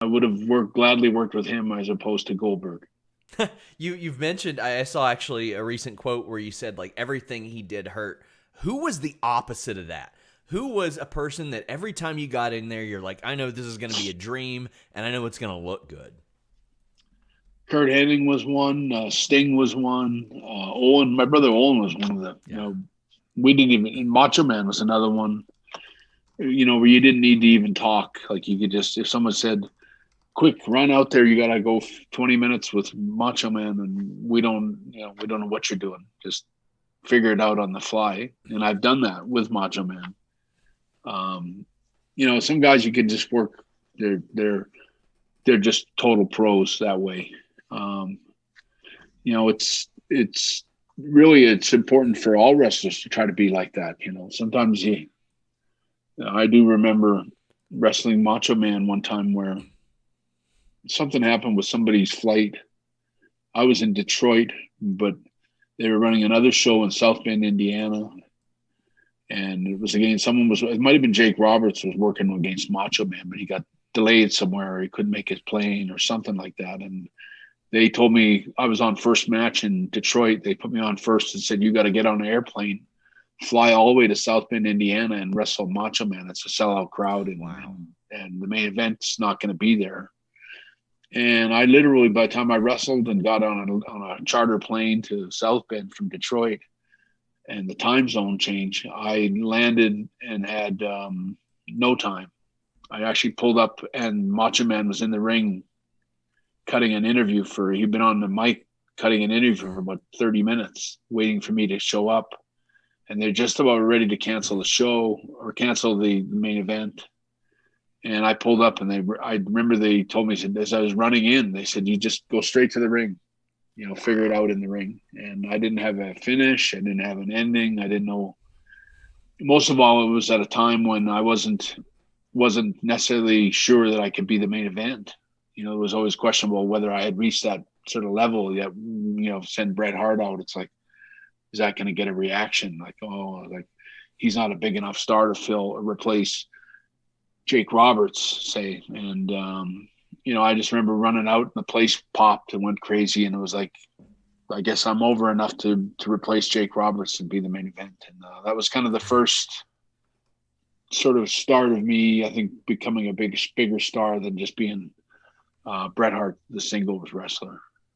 I would have gladly worked with him as opposed to Goldberg. You've mentioned, I saw actually a recent quote where you said like everything he did hurt. Who was the opposite of that? Who was a person that every time you got in there, you're like, I know this is going to be a dream, and I know it's going to look good. Kurt Hennig was one. Sting was one. Owen, my brother Owen was one of the. Yeah. We didn't even. Macho Man was another one. Where you didn't need to even talk. Like you could just, if someone said, "Quick, run out there! You gotta go 20 minutes with Macho Man," and we don't know what you're doing. Just figure it out on the fly. And I've done that with Macho Man. Um, some guys you can just work. They're just total pros that way. Um, it's really it's important for all wrestlers to try to be like that. Sometimes I do remember wrestling Macho Man one time where something happened with somebody's flight. I was in Detroit, but they were running another show in South Bend, Indiana, and it was against it might have been Jake Roberts was working against Macho Man, but he got delayed somewhere, or he couldn't make his plane or something like that, and they told me I was on first match in Detroit. They put me on first and said, you got to get on an airplane, fly all the way to South Bend, Indiana, and wrestle Macho Man. It's a sellout crowd, Wow. and the main event's not going to be there. And I literally, by the time I wrestled and got on a charter plane to South Bend from Detroit, and the time zone change, I landed and had no time. I actually pulled up, and Macho Man was in the ring cutting an interview he'd been on the mic cutting an interview for about 30 minutes, waiting for me to show up. And they're just about ready to cancel the show or cancel the main event. And I pulled up, and I remember they told me, as I was running in, they said, you just go straight to the ring, figure it Wow. out in the ring. And I didn't have a finish. I didn't have an ending. I didn't know. Most of all, it was at a time when I wasn't necessarily sure that I could be the main event. It was always questionable whether I had reached that sort of level that, send Bret Hart out. It's like, is that going to get a reaction? Like he's not a big enough star to replace Jake Roberts, say. And, I just remember running out and the place popped and went crazy. And it was like, I guess I'm over enough to replace Jake Roberts and be the main event. And that was kind of the first sort of start of me, I think, becoming a bigger star than just being Bret Hart, the singles wrestler.